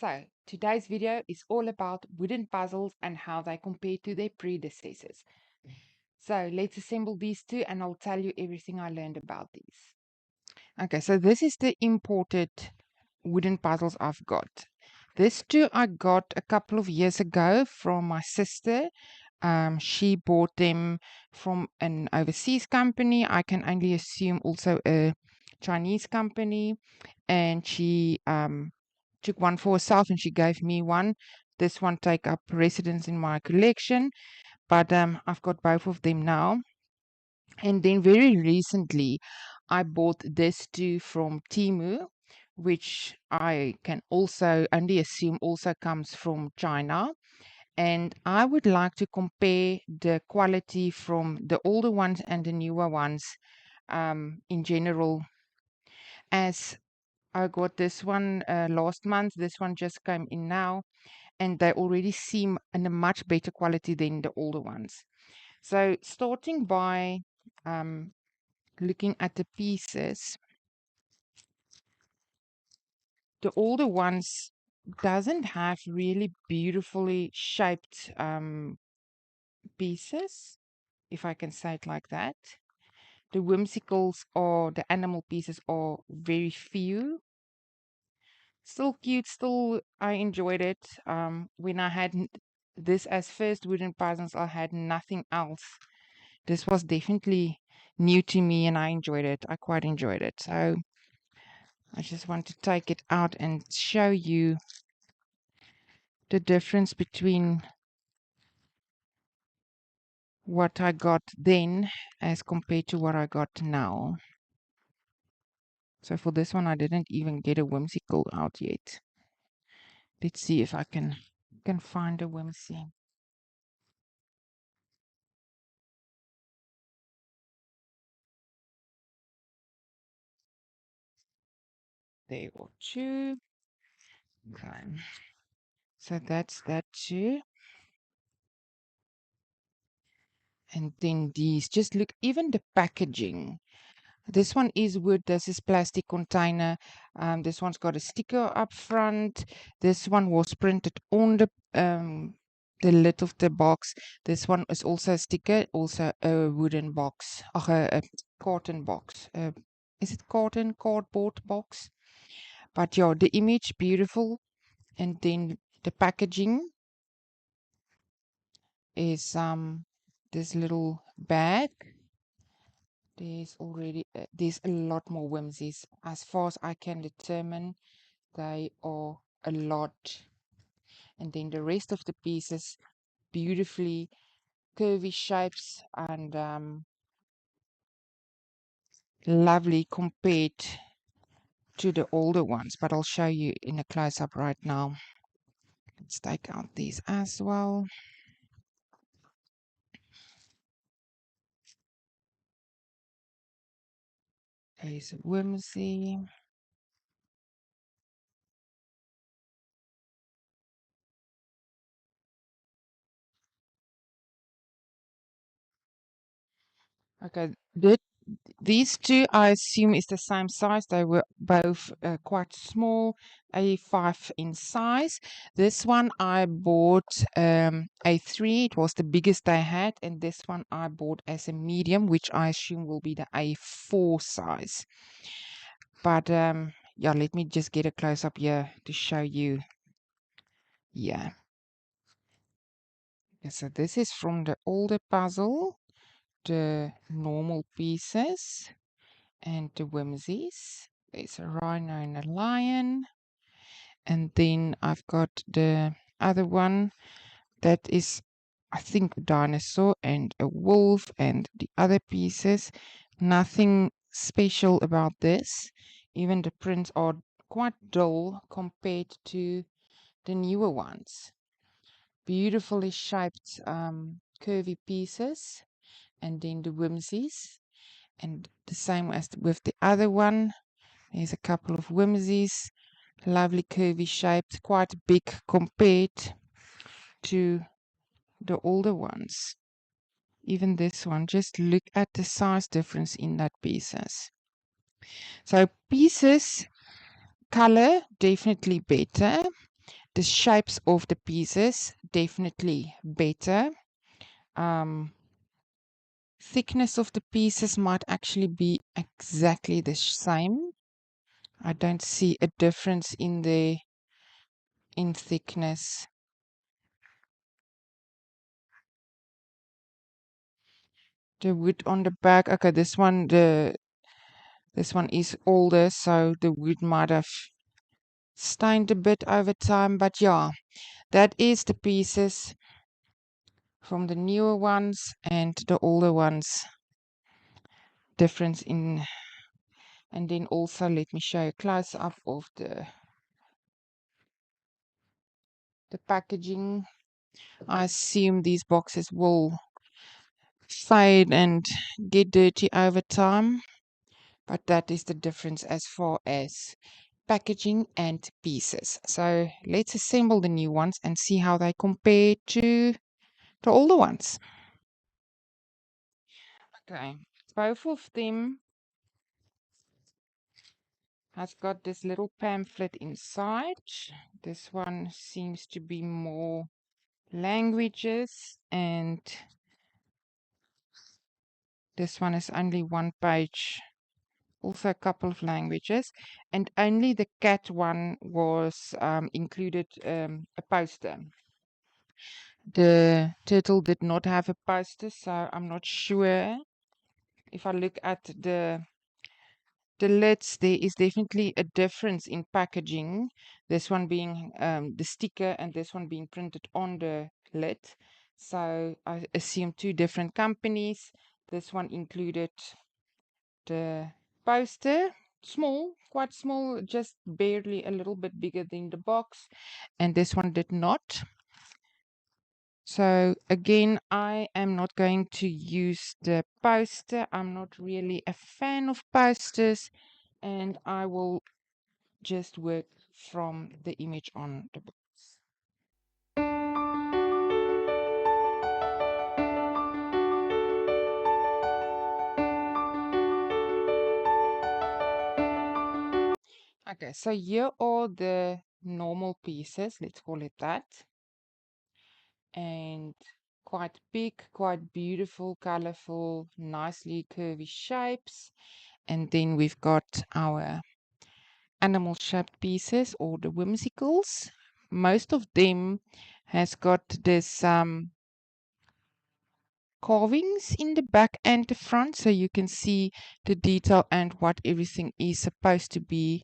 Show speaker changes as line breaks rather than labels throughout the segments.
So, today's video is all about wooden puzzles and how they compare to their predecessors. So, let's assemble these two and I'll tell you everything I learned about these. Okay, so this is the imported wooden puzzles I've got. This two I got a couple of years ago from my sister. She bought them from an overseas company. I can only assume also a Chinese company. And she took one for herself and she gave me one. This one take up residence in my collection, but I've got both of them now. And then very recently, I bought this too from Temu, which I can also only assume also comes from China. And I would like to compare the quality from the older ones and the newer ones in general. As I got this one last month, this one just came in now, and they already seem in a much better quality than the older ones. So starting by looking at the pieces, the older ones doesn't have really beautifully shaped pieces, if I can say it like that. The whimsicals or the animal pieces are very few. Still cute, still I enjoyed it. When I had this as first wooden puzzles, I had nothing else. This was definitely new to me and I enjoyed it. I quite enjoyed it. So I just want to take it out and show you the difference between what I got then as compared to what I got now. So for this one, I didn't even get a whimsical out yet. Let's see if I can find a whimsy. There are two. Okay. So that's that too. And then these, just look, even the packaging. This one is wood, this is plastic container. This one's got a sticker up front. This one was printed on the lid of the box. This one is also a sticker, also a wooden box, a carton box. Is it cardboard box? But yeah, the image beautiful, and then the packaging is this little bag. There's a lot more whimsies. As far as I can determine, they are a lot. And then the rest of the pieces, beautifully curvy shapes and lovely compared to the older ones. But I'll show you in a close-up right now. Let's take out these as well. There's a whimsy. Okay, these two I assume is the same size. They were both quite small, A5 in size. This one I bought A3. It was the biggest they had, and this one I bought as a medium, which I assume will be the A4 size. But yeah, let me just get a close up here to show you. Yeah. So this is from the older puzzle, the normal pieces and the whimsies. There's a rhino and a lion. And then I've got the other one that is, I think, a dinosaur and a wolf and the other pieces. Nothing special about this. Even the prints are quite dull compared to the newer ones. Beautifully shaped curvy pieces. And then the whimsies. And the same as with the other one. There's a couple of whimsies. Lovely curvy shaped, quite big compared to the older ones. Even this one, just look at the size difference in that pieces. So pieces, color, definitely better. the shapes of the pieces definitely better. Thickness of the pieces might actually be exactly the same. I don't see a difference in thickness. The wood on the back, okay, this one is older, so the wood might have stained a bit over time, but yeah, that is the pieces from the newer ones and the older ones. Difference in, and then also let me show you a close up of the packaging. I assume these boxes will fade and get dirty over time, but that is the difference as far as packaging and pieces. So let's assemble the new ones and see how they compare to the older ones. Okay, both of them has got this little pamphlet inside. This one seems to be more languages, and this one is only one page, also a couple of languages, and only the cat one was included a poster. The turtle did not have a poster, so I'm not sure. If I look at the lids, there is definitely a difference in packaging. This one being the sticker and this one being printed on the lid. So I assume two different companies. This one included the poster, small, quite small, just barely a little bit bigger than the box. And this one did not. So again, I am not going to use the poster. I'm not really a fan of posters, and I will just work from the image on the box. Okay, so here are the normal pieces, let's call it that. And quite big, quite beautiful, colorful, nicely curvy shapes. And then we've got our animal shaped pieces or the whimsicals. Most of them has got this carvings in the back and the front, so you can see the detail and what everything is supposed to be,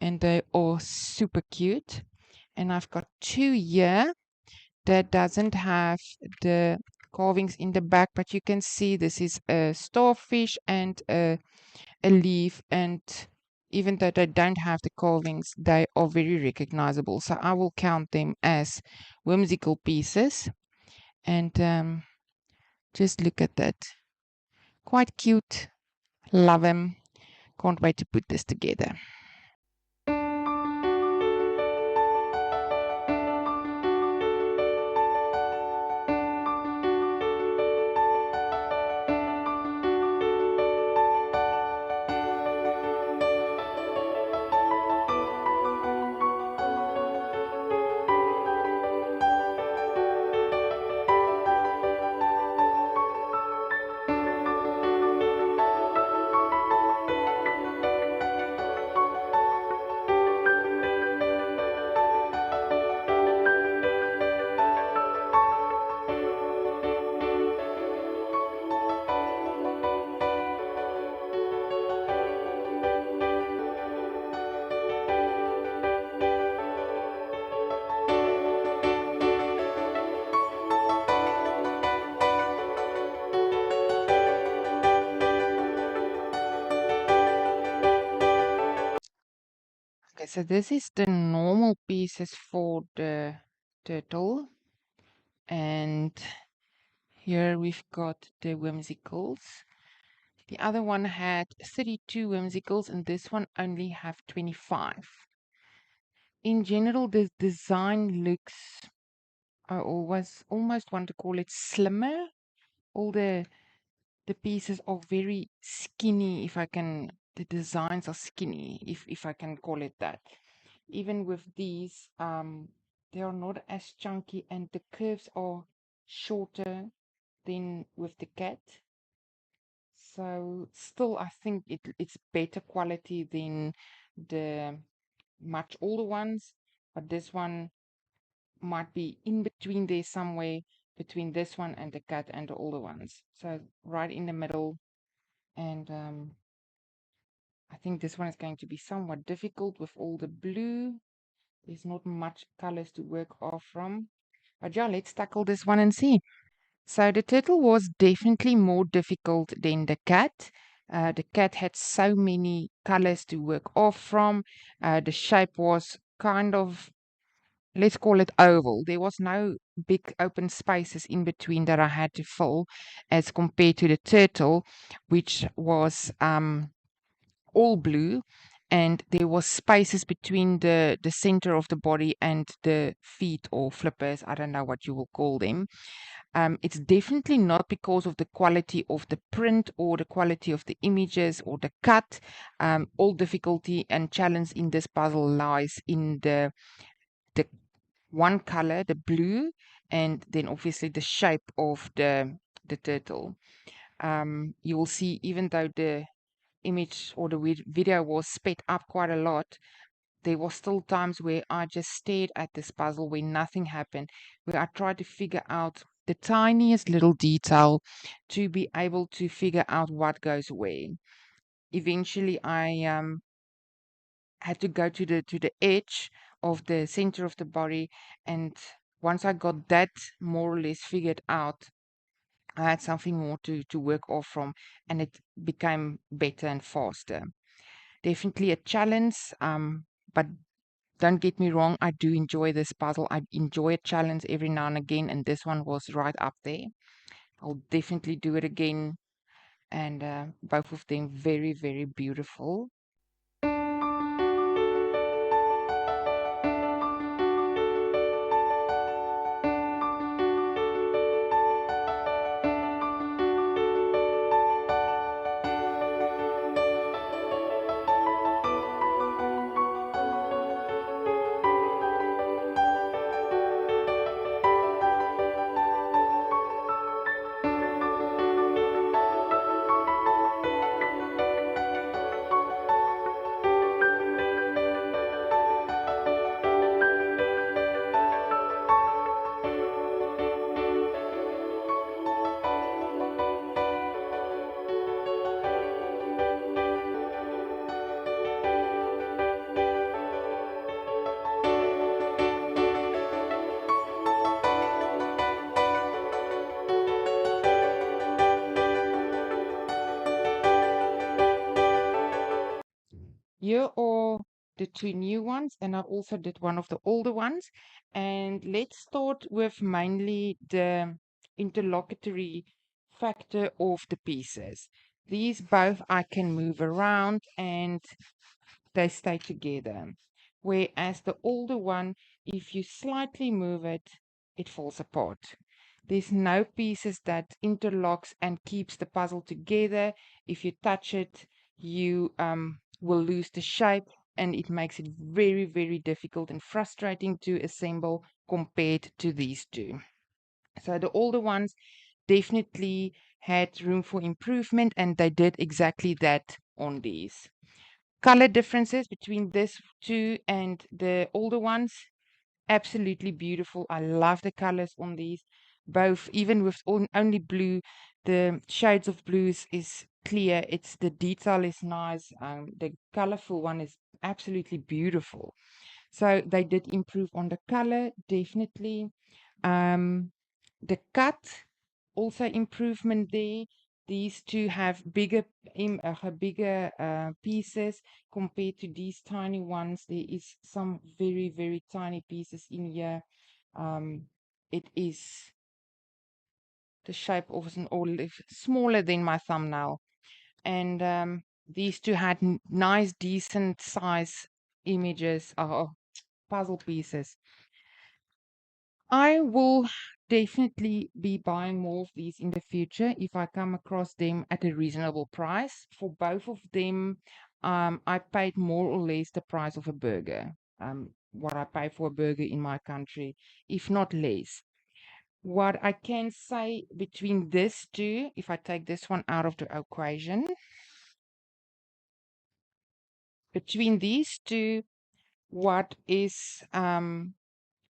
and they are super cute. And I've got two here that doesn't have the carvings in the back, but you can see this is a starfish and a leaf, and even though they don't have the carvings, they are very recognizable, so I will count them as whimsical pieces. And just look at that, quite cute, love them, can't wait to put this together. Okay, so this is the normal pieces for the turtle, and here we've got the whimsicals. The other one had 32 whimsicals, and this one only have 25. In general, the design looks, I always almost want to call it slimmer. All the pieces are very skinny, if I can, the designs are skinny, if I can call it that. Even with these they are not as chunky and the curves are shorter than with the cat. So still, I think it's better quality than the much older ones, but this one might be in between there somewhere between this one and the cat and the older ones. So right in the middle. And I think this one is going to be somewhat difficult with all the blue. There's not much colors to work off from. But yeah, let's tackle this one and see. So the turtle was definitely more difficult than the cat. The cat had so many colors to work off from. The shape was kind of, let's call it oval. There was no big open spaces in between that I had to fill as compared to the turtle, which was all blue, and there was spaces between the center of the body and the feet or flippers. I don't know what you will call them. It's definitely not because of the quality of the print or the quality of the images or the cut. All difficulty and challenge in this puzzle lies in the one color, the blue, and then obviously the shape of the turtle. You will see, even though the image or the video was sped up quite a lot, there was still times where I just stared at this puzzle where nothing happened, where I tried to figure out the tiniest little detail to be able to figure out what goes where. Eventually, I had to go to the edge of the center of the body, and once I got that more or less figured out, I had something more to work off from, and it became better and faster. Definitely a challenge, but don't get me wrong, I do enjoy this puzzle. I enjoy a challenge every now and again, and this one was right up there. I'll definitely do it again, and both of them very, very beautiful. Here are the two new ones, and I also did one of the older ones. And let's start with mainly the interlocutory factor of the pieces. These both I can move around and they stay together. Whereas the older one, if you slightly move it, it falls apart. There's no pieces that interlocks and keeps the puzzle together. If you touch it, you will lose the shape, and it makes it very, very difficult and frustrating to assemble compared to these two. So the older ones definitely had room for improvement, and they did exactly that on these. Color differences between this two and the older ones, absolutely beautiful. I love the colors on these. Both, even with only blue, the shades of blues is clear. It's the detail is nice. The colorful one is absolutely beautiful. So they did improve on the color, definitely. Um, the cut, also improvement there. These two have bigger pieces compared to these tiny ones. There is some very, very tiny pieces in here. Um, it is the shape of an olive, smaller than my thumbnail. And these two had nice, decent size images or puzzle pieces. I will definitely be buying more of these in the future if I come across them at a reasonable price. For both of them, I paid more or less the price of a burger. what I pay for a burger in my country, if not less. What I can say between this two, if I take this one out of the equation, between these two, what is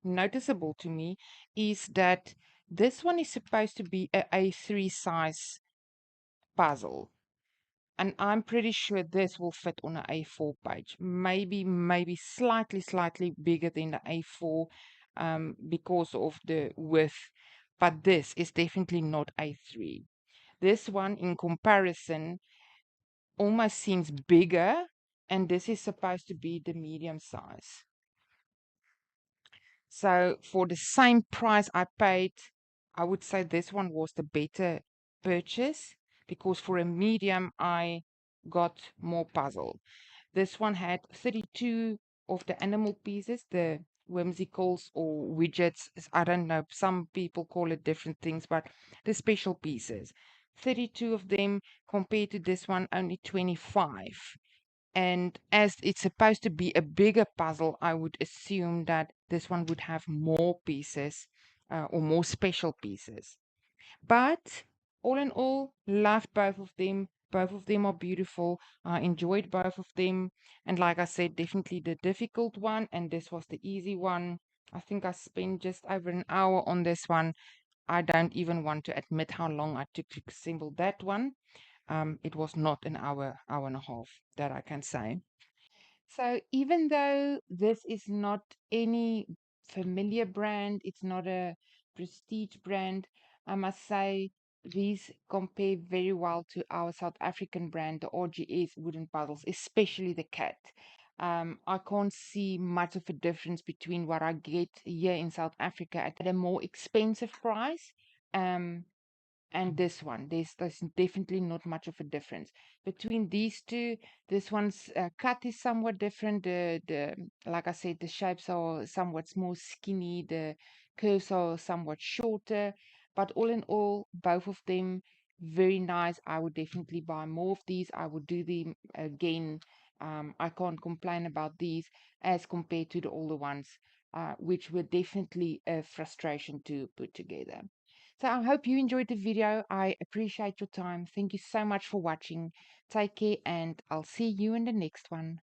noticeable to me is that this one is supposed to be a A3 size puzzle. And I'm pretty sure this will fit on an A4 page. Maybe slightly bigger than the A4 because of the width. But this is definitely not A3. This one, in comparison, almost seems bigger. And this is supposed to be the medium size. So for the same price I paid, I would say this one was the better purchase because for a medium, I got more puzzle. This one had 32 of the animal pieces, the whimsicals or widgets. I don't know, some people call it different things, but the special pieces. 32 of them compared to this one, only 25. And as it's supposed to be a bigger puzzle, I would assume that this one would have more pieces or more special pieces. But all in all, loved both of them. Both of them are beautiful. I enjoyed both of them. And like I said, definitely the difficult one, and this was the easy one. I think I spent just over an hour on this one. I don't even want to admit how long I took to assemble that one. It was not an hour and a half, that I can say. So even though this is not any familiar brand, it's not a prestige brand, I must say these compare very well to our South African brand, the RGS wooden puzzles, especially the cat. I can't see much of a difference between what I get here in South Africa at a more expensive price. Um, and this one. There's definitely not much of a difference between these two. This one's cut is somewhat different. The like I said, the shapes are somewhat more skinny. The curves are somewhat shorter. But all in all, both of them very nice. I would definitely buy more of these. I would do them again. I can't complain about these as compared to the older ones, which were definitely a frustration to put together. So I hope you enjoyed the video. I appreciate your time. Thank you so much for watching. Take care and I'll see you in the next one.